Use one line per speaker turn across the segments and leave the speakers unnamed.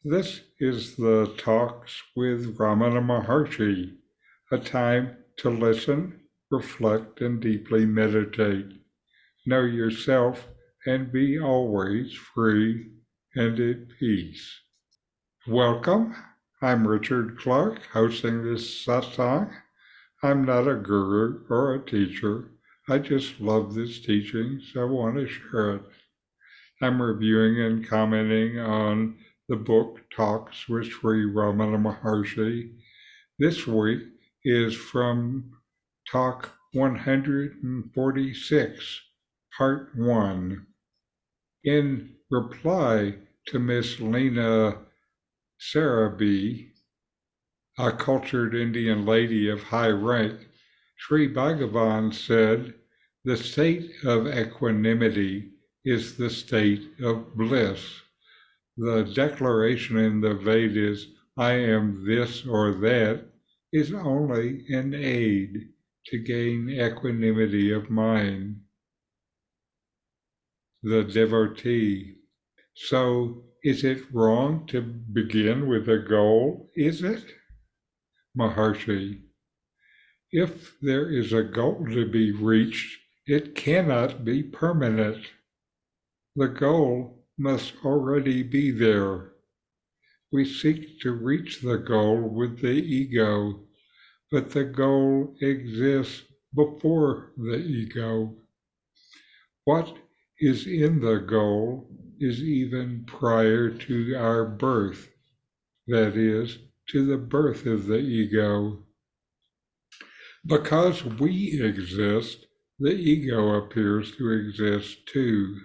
This is the Talks with Ramana Maharshi, a time to listen, reflect, and deeply meditate. Know yourself and be always free and at peace. Welcome. I'm Richard Clarke, hosting this satsang. I'm not a guru or a teacher. I just love this teaching, so I want to share it. I'm reviewing and commenting on the book Talks with Sri Ramana Maharshi. This week is from Talk 146, Part 1. In reply to Miss Leena Sarabhai, a cultured Indian lady of high rank, Sri Bhagavan said, "The state of equanimity is the state of bliss. The declaration in the Vedas, I am this or that, is only an aid to gain equanimity of mind." The devotee: so is it wrong to begin with a goal, is it? Maharshi: if there is a goal to be reached, it cannot be permanent. The goal must already be there. We seek to reach the goal with the ego, but the goal exists before the ego. What is in the goal is even prior to our birth, that is, to the birth of the ego. Because we exist, the ego appears to exist too.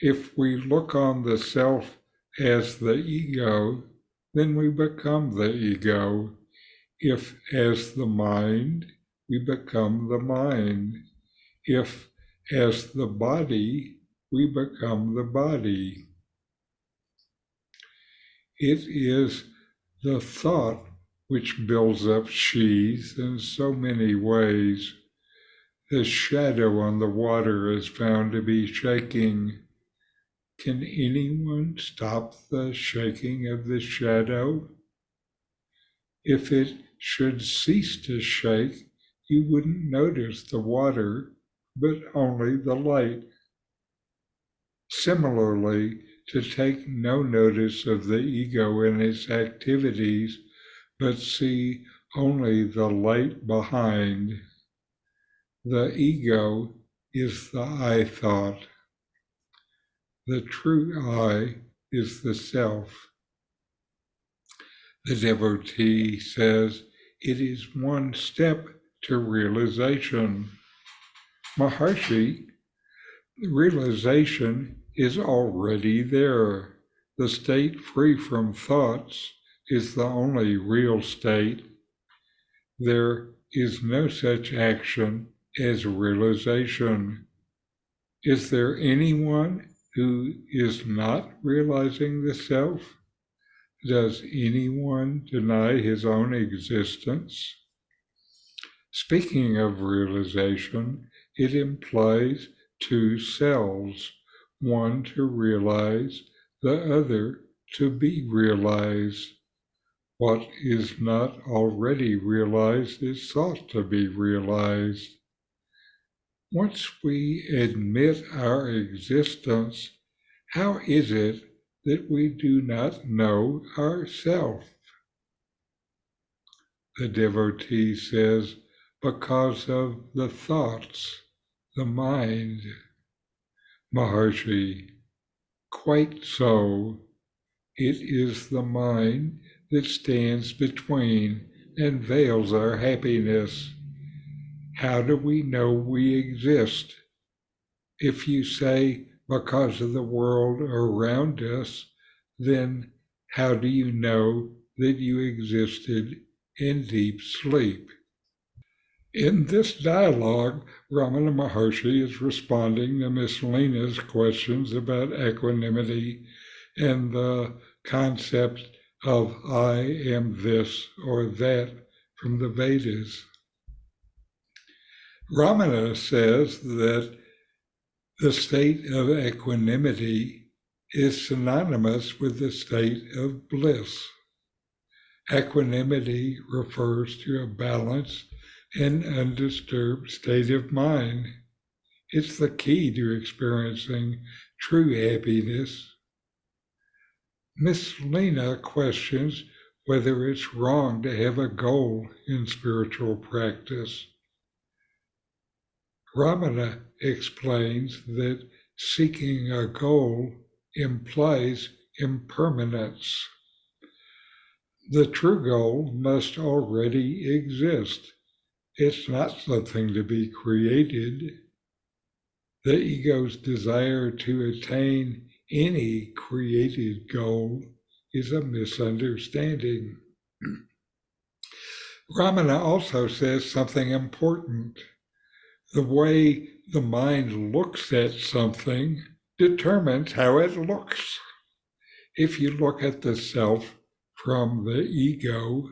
If we look on the self as the ego, then we become the ego. If as the mind, we become the mind. If as the body, we become the body. It is the thought which builds up sheaths in so many ways. The shadow on the water is found to be shaking. Can anyone stop the shaking of the shadow? If it should cease to shake, you wouldn't notice the water, but only the light. Similarly, to take no notice of the ego and its activities, but see only the light behind. The ego is the I thought. The true I is the self. The devotee says it is one step to realization. Maharshi, realization is already there. The state free from thoughts is the only real state. There is no such action as realization. Is there anyone who is not realizing the self? Does anyone deny his own existence? Speaking of realization, it implies two selves, one to realize, the other to be realized. What is not already realized is thought to be realized. Once we admit our existence, how is it that we do not know ourself? The devotee says, because of the thoughts, the mind. Maharshi: quite so. It is the mind that stands between and veils our happiness. How do we know we exist? If you say, because of the world around us, then how do you know that you existed in deep sleep? In this dialogue, Ramana Maharshi is responding to Miss Leena's questions about equanimity and the concept of I am this or that from the Vedas. Ramana says that the state of equanimity is synonymous with the state of bliss. Equanimity refers to a balanced and undisturbed state of mind. It's the key to experiencing true happiness. Miss Leena questions whether it's wrong to have a goal in spiritual practice. Ramana explains that seeking a goal implies impermanence. The true goal must already exist. It's not something to be created. The ego's desire to attain any created goal is a misunderstanding. Ramana also says something important. The way the mind looks at something determines how it looks. If you look at the self from the ego,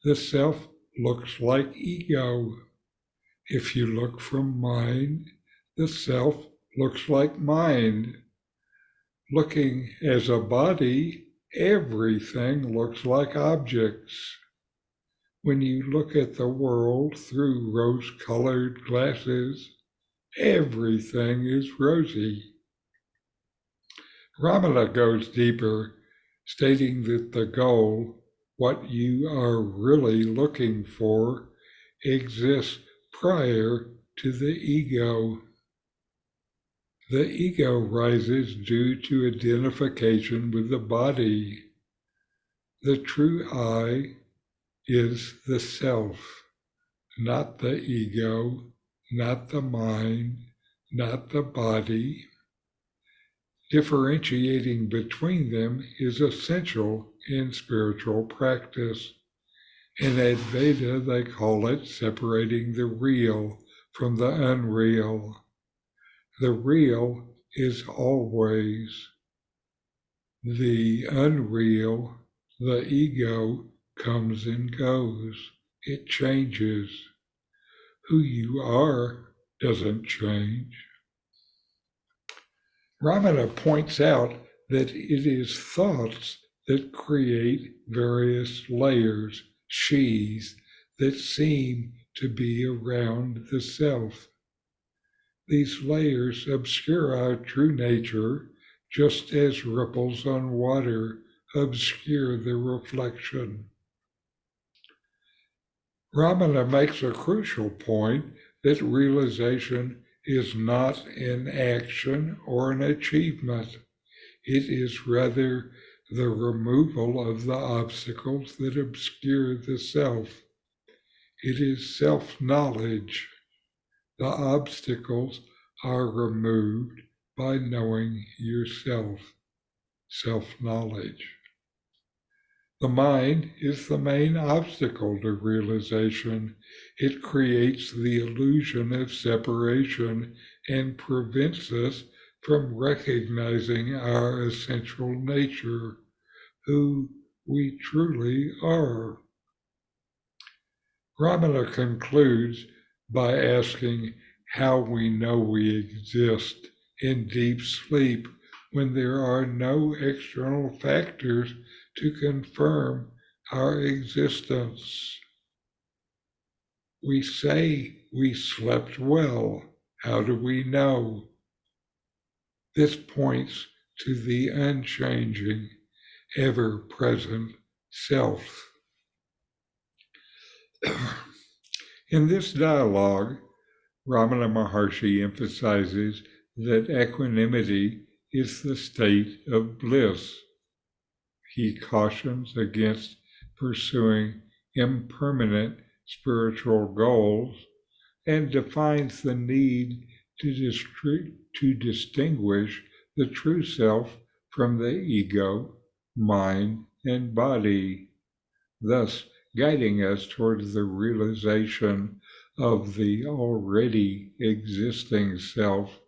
the self looks like ego. If you look from mind, the self looks like mind. Looking as a body, everything looks like objects. When you look at the world through rose-colored glasses, everything is rosy. Ramana goes deeper, stating that the goal, what you are really looking for, exists prior to the ego. The ego rises due to identification with the body. The true I is the self, not the ego, not the mind, not the body. Differentiating between them is essential in spiritual practice. In Advaita, they call it separating the real from the unreal. The real is always. The unreal, the ego, comes and goes. It changes. Who you are doesn't change. Ramana points out that it is thoughts that create various layers, sheaths, that seem to be around the self. These layers obscure our true nature, just as ripples on water obscure the reflection. Ramana makes a crucial point that realization is not an action or an achievement. It is rather the removal of the obstacles that obscure the self. It is self-knowledge. The obstacles are removed by knowing yourself, self-knowledge. The mind is the main obstacle to realization. It creates the illusion of separation and prevents us from recognizing our essential nature, who we truly are. Ramana concludes by asking how we know we exist in deep sleep when there are no external factors to confirm our existence. We say we slept well. How do we know? This points to the unchanging, ever-present self. In this dialogue, Ramana Maharshi emphasizes that equanimity is the state of bliss. He cautions against pursuing impermanent spiritual goals and defines the need to distinguish the true self from the ego, mind, and body, thus guiding us towards the realization of the already existing self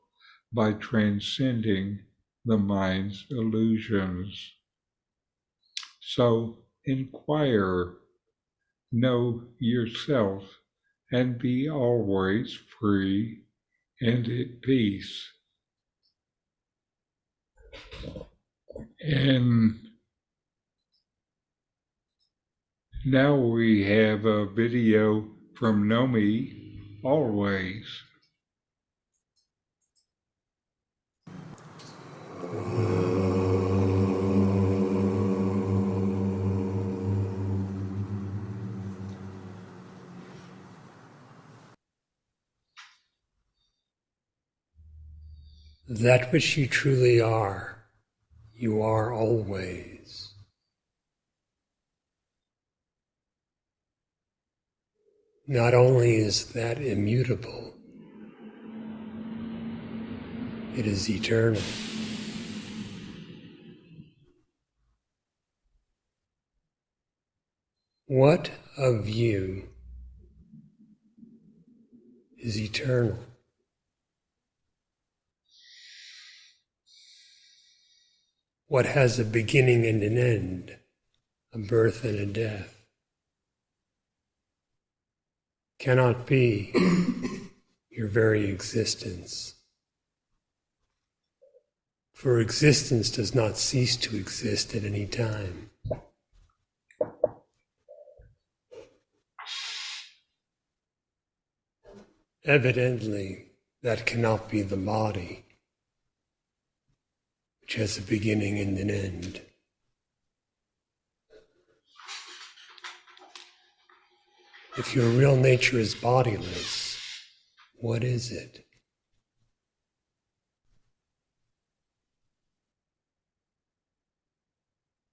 by transcending the mind's illusions. So inquire, know yourself, and be always free and at peace. And now we have a video from Nome, always.
That which you truly are, you are always. Not only is that immutable, it is eternal. What of you is eternal? What has a beginning and an end, a birth and a death? Cannot be your very existence. For existence does not cease to exist at any time. Evidently, that cannot be the body, which has a beginning and an end. If your real nature is bodiless, what is it?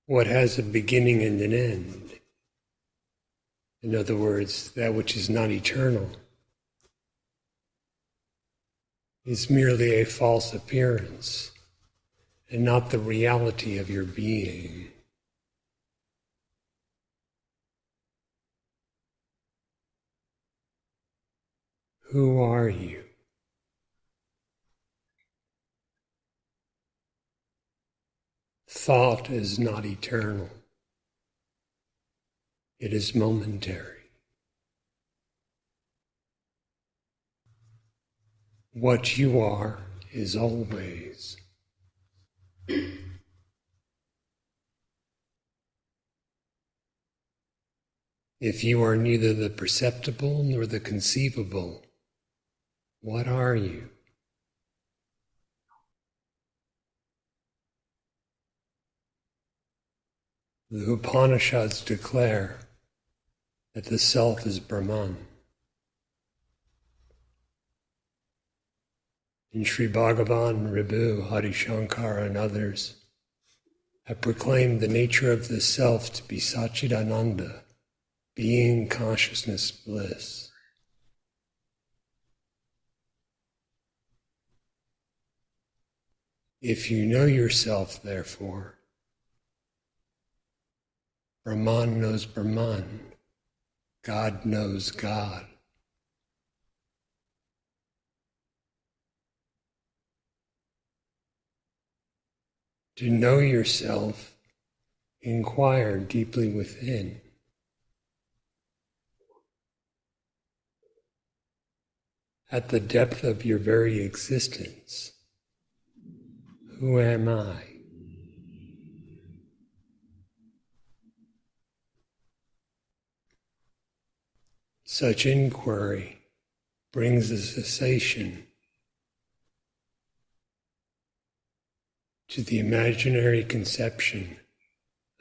What has a beginning and an end? In other words, that which is not eternal is merely a false appearance and not the reality of your being. Who are you? Thought is not eternal. It is momentary. What you are is always. If you are neither the perceptible nor the conceivable, what are you? The Upanishads declare that the self is Brahman. And Sri Bhagavan, Ribhu, Adi Shankara, and others have proclaimed the nature of the self to be Satchidananda, being, consciousness, bliss. If you know yourself, therefore, Brahman knows Brahman, God knows God. To know yourself, inquire deeply within. At the depth of your very existence, who am I? Such inquiry brings a cessation to the imaginary conception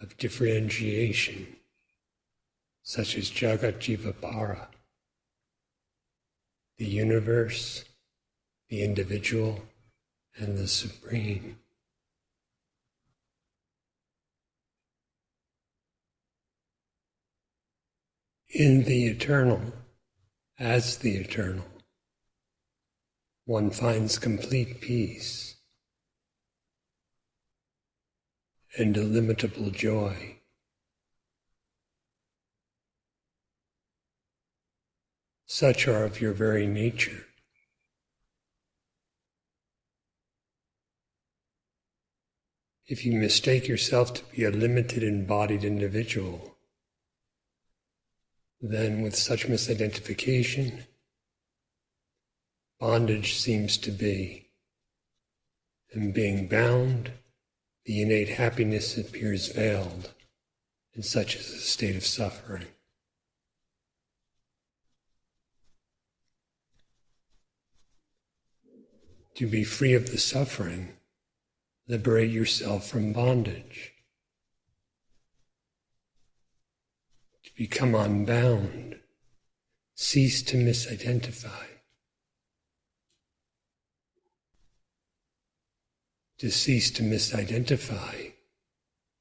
of differentiation, such as Jagat Jivapara, the universe, the individual, and the supreme. In the eternal, as the eternal, one finds complete peace and illimitable joy. Such are of your very nature. If you mistake yourself to be a limited embodied individual, then with such misidentification, bondage seems to be, and being bound, the innate happiness appears veiled, and such is a state of suffering. To be free of the suffering, liberate yourself from bondage. To become unbound, cease to misidentify. To cease to misidentify,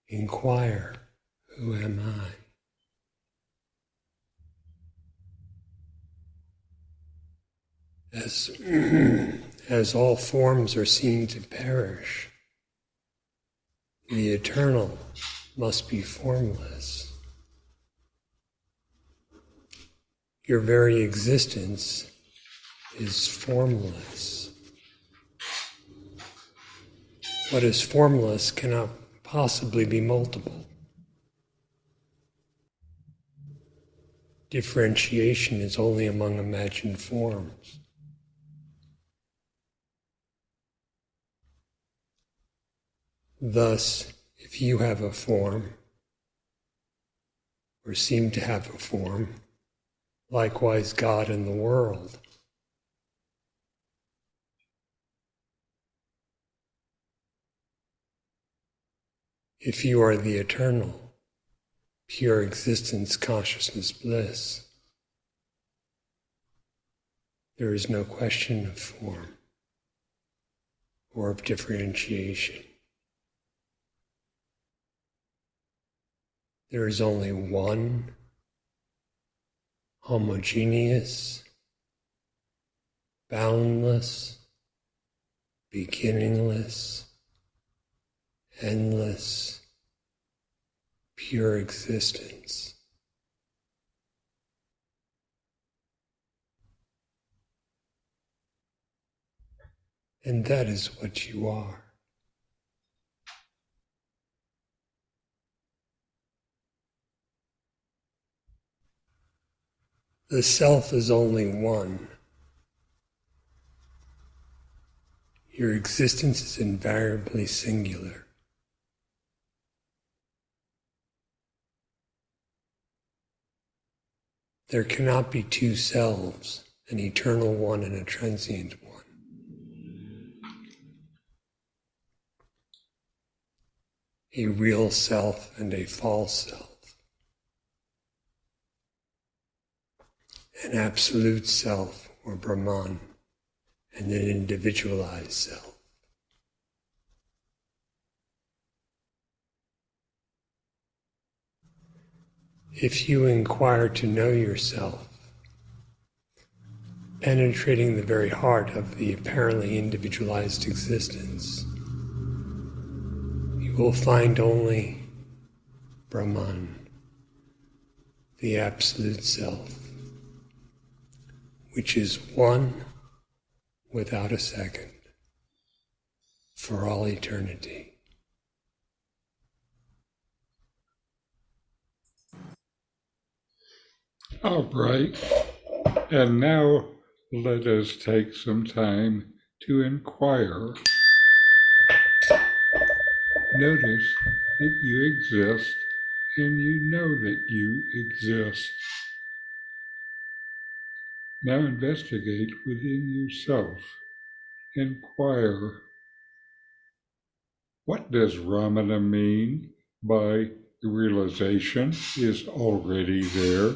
inquire, who am I? As all forms are seen to perish, the eternal must be formless. Your very existence is formless. What is formless cannot possibly be multiple. Differentiation is only among imagined forms. Thus, if you have a form, or seem to have a form, likewise God and the world. If you are the eternal, pure existence, consciousness, bliss, there is no question of form or of differentiation. There is only one homogeneous, boundless, beginningless, endless, pure existence. And that is what you are. The self is only one. Your existence is invariably singular. There cannot be two selves, an eternal one and a transient one. A real self and a false self. An absolute self, or Brahman, and an individualized self. If you inquire to know yourself, penetrating the very heart of the apparently individualized existence, you will find only Brahman, the absolute self, which is one without a second, for all eternity.
All right. And now let us take some time to inquire. Notice that you exist and you know that you exist. Now investigate within yourself. Inquire. What does Ramana mean by the realization is already there?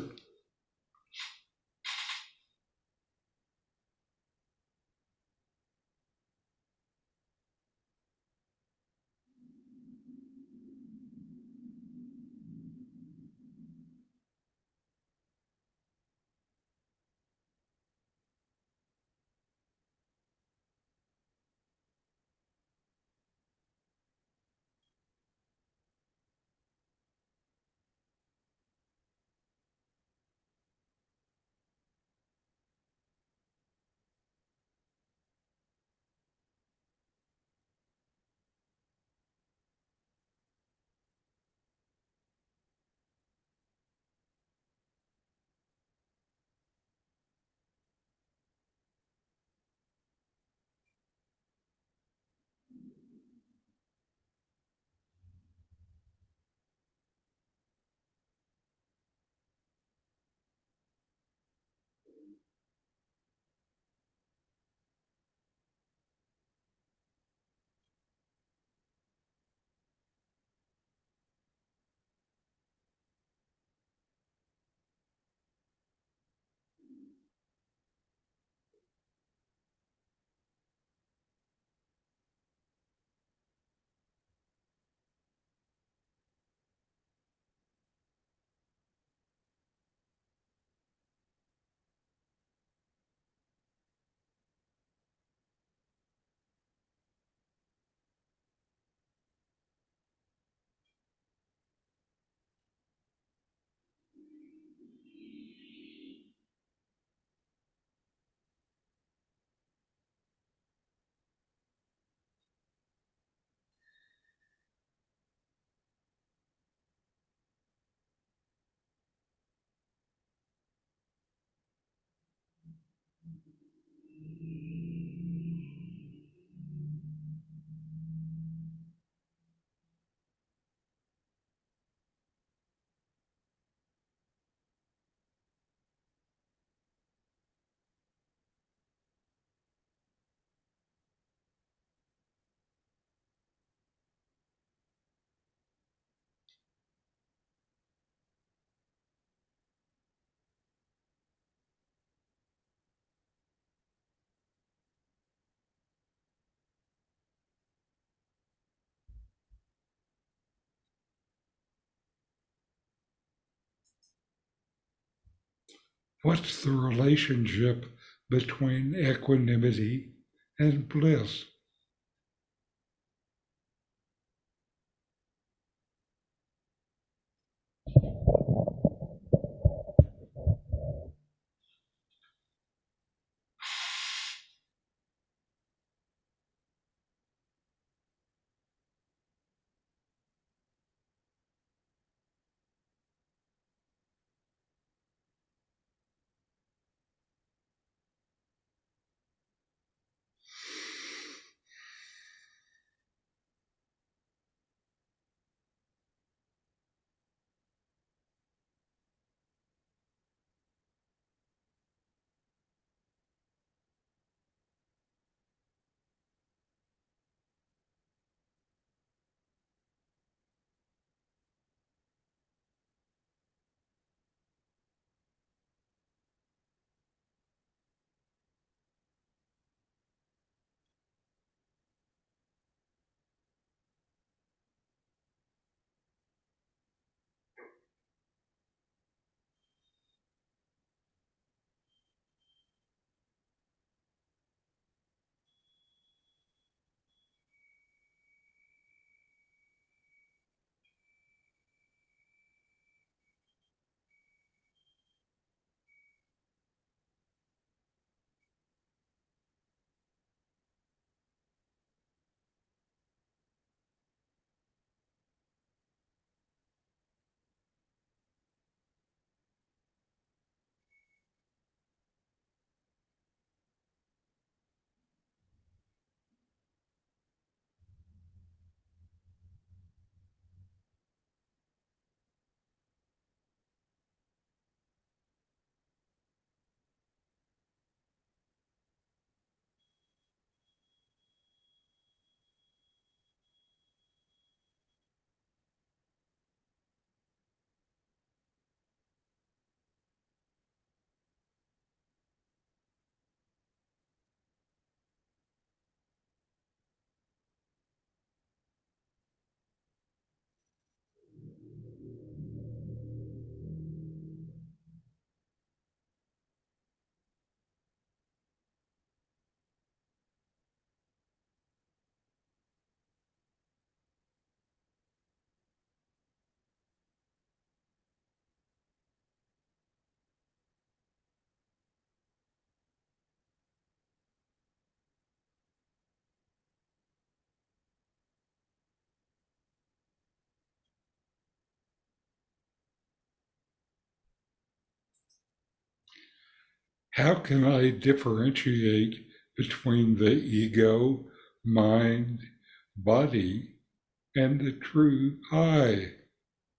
What's the relationship between equanimity and bliss? How can I differentiate between the ego, mind, body, and the true I,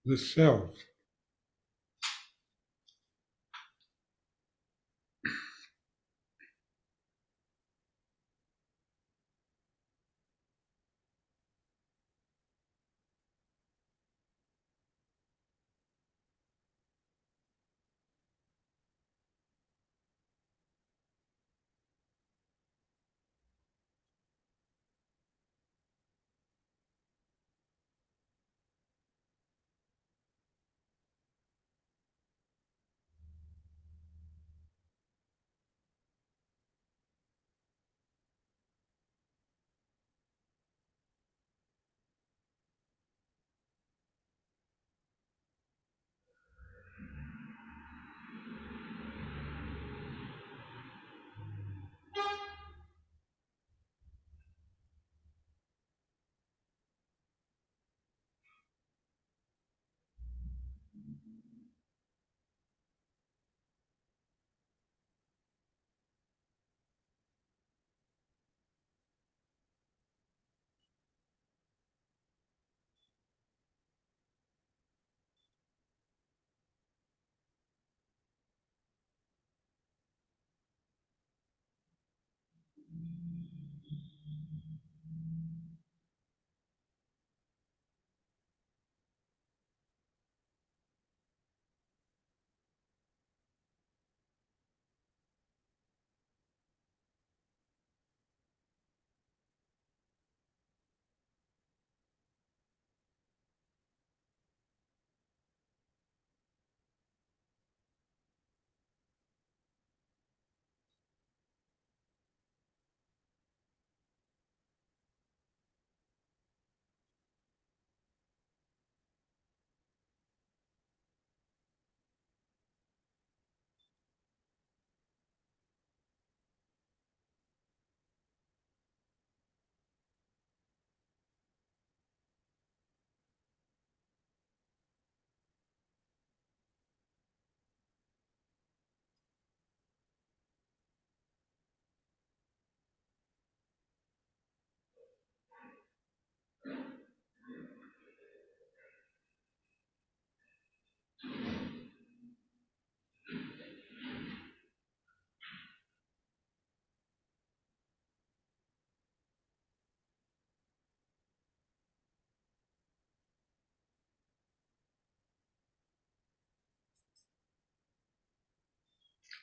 the self?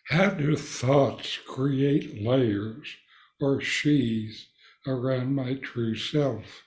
How do thoughts create layers or sheaths around my true self?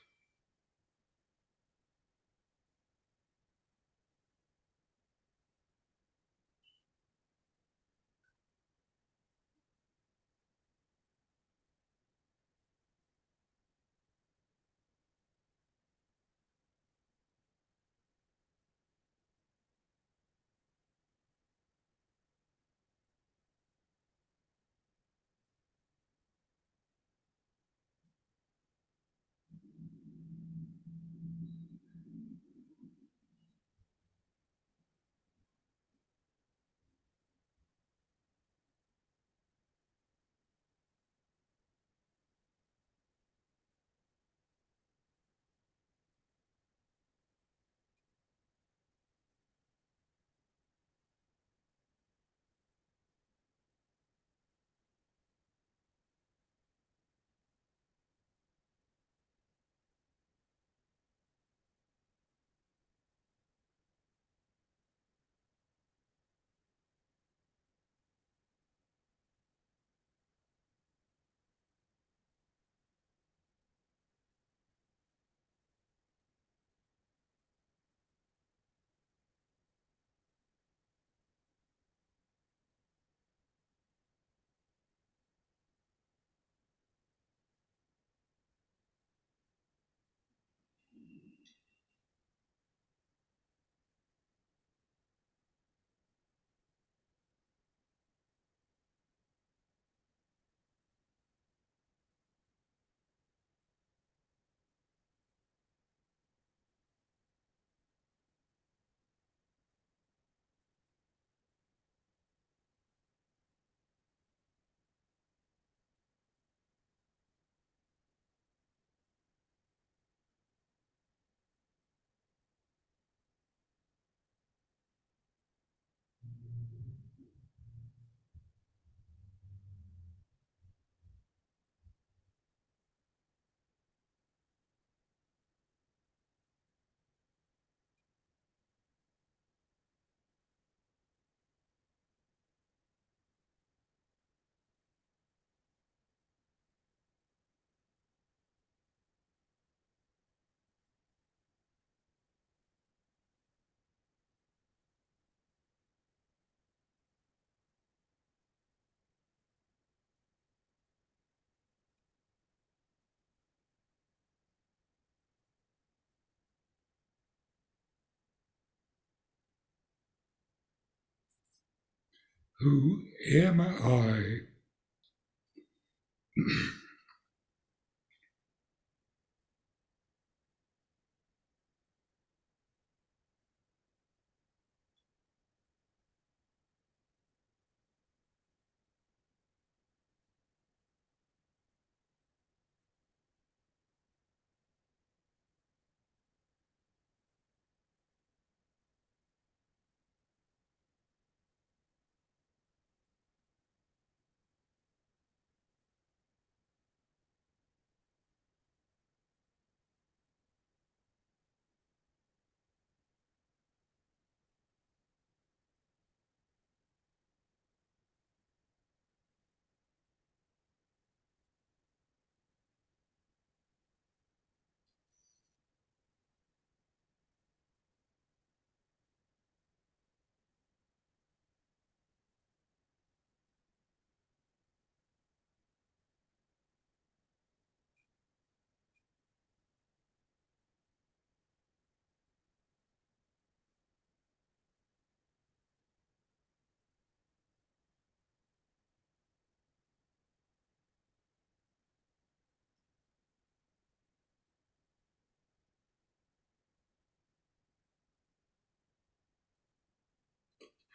Who am I?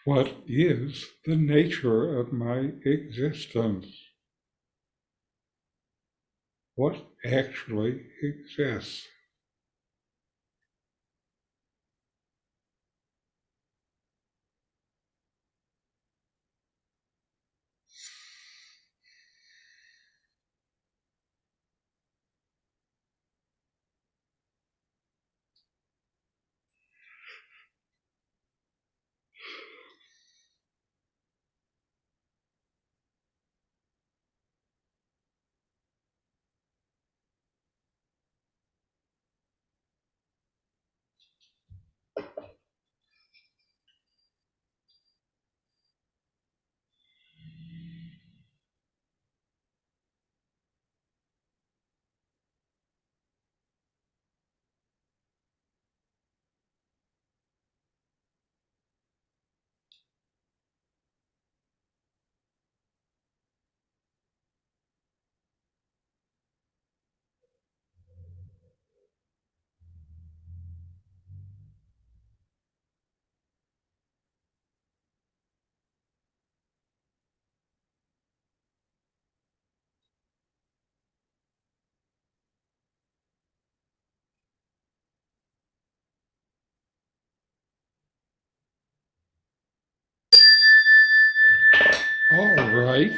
What is the nature of my existence? What actually exists? All right.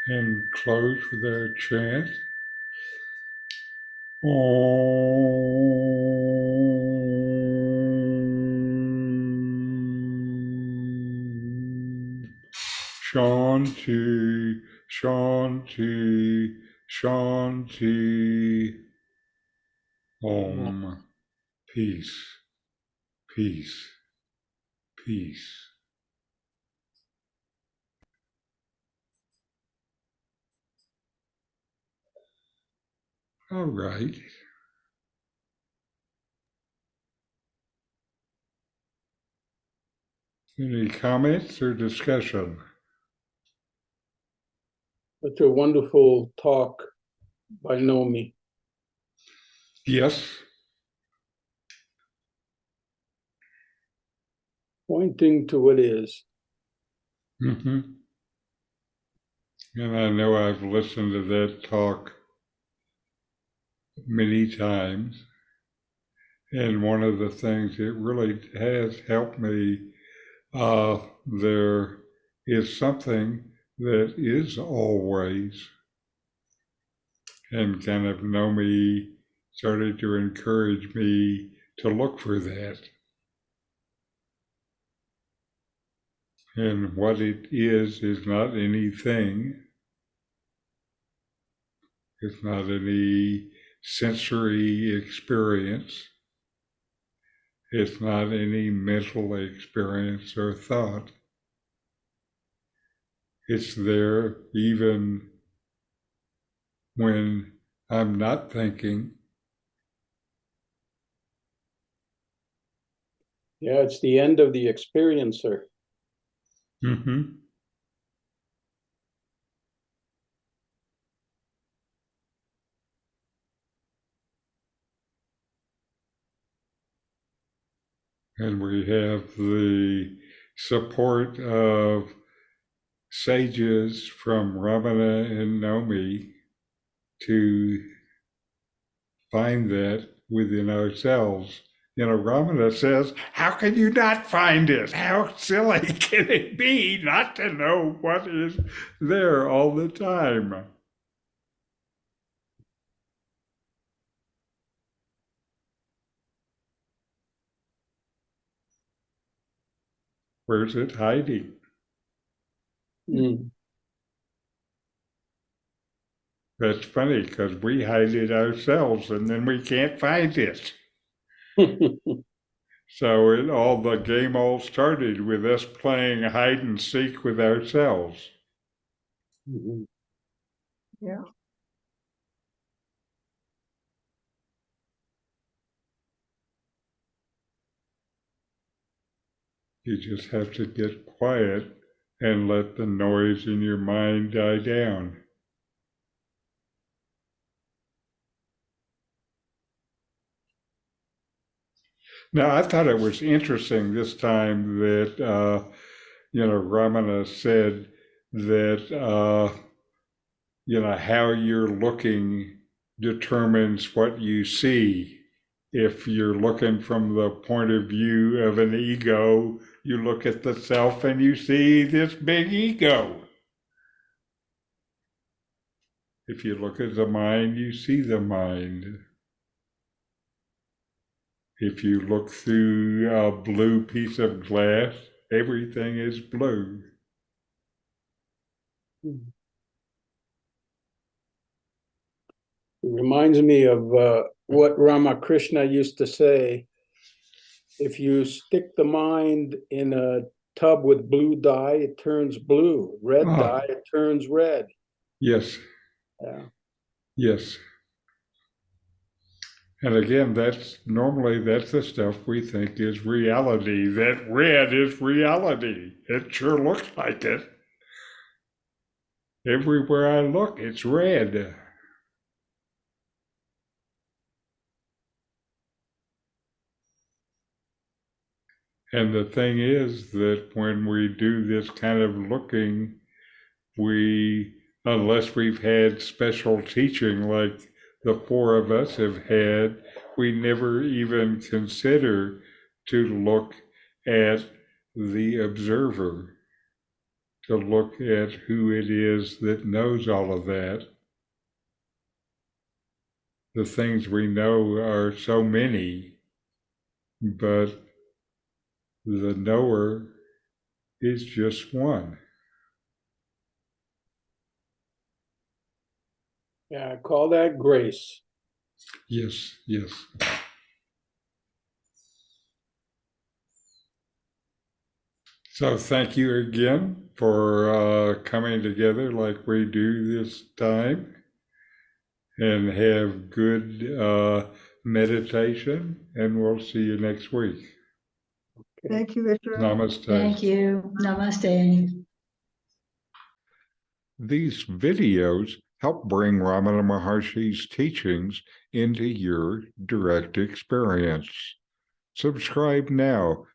And close with our chant. Om. Shanti, Shanti, Shanti. Om. Peace, peace, peace. All right. Any comments or discussion?
Such a wonderful talk by Nome.
Yes.
Pointing to what is.
Mm-hmm. And I know I've listened to that talk many times. And one of the things it really has helped me, there is something that is always, and kind of Nome started to encourage me to look for that. And what it is not anything. It's not any sensory experience. It's not any mental experience or thought. It's there even when I'm not thinking.
Yeah, it's the end of the experiencer.
Mm-hmm. And we have the support of sages from Ramana and Nome to find that within ourselves. You know, Ramana says, how can you not find it? How silly can it be not to know what is there all the time? Where's it hiding?
Mm.
That's funny because we hide it ourselves and then we can't find it. So the game all started with us playing hide and seek with ourselves.
Mm-hmm.
Yeah.
You just have to get quiet and let the noise in your mind die down. Now, I thought it was interesting this time that, Ramana said that, how you're looking determines what you see. If you're looking from the point of view of an ego, you look at the self and you see this big ego. If you look at the mind, you see the mind. If you look through a blue piece of glass, everything is blue.
It reminds me of what Ramakrishna used to say. If you stick the mind in a tub with blue dye, it turns blue. Red dye, it turns red.
Yes.
Yeah.
Yes. And again, that's the stuff we think is reality. That red is reality. It sure looks like it. Everywhere I look, it's red. And the thing is that when we do this kind of looking, unless we've had special teaching like the four of us have had, we never even consider to look at the observer, to look at who it is that knows all of that. The things we know are so many, but the knower is just one.
Yeah, I call that grace.
Yes, yes. So thank you again for coming together like we do this time, and have good meditation, and we'll see you next week.
Thank you, Richard.
Namaste.
Thank you. Namaste.
These videos help bring Ramana Maharshi's teachings into your direct experience. Subscribe now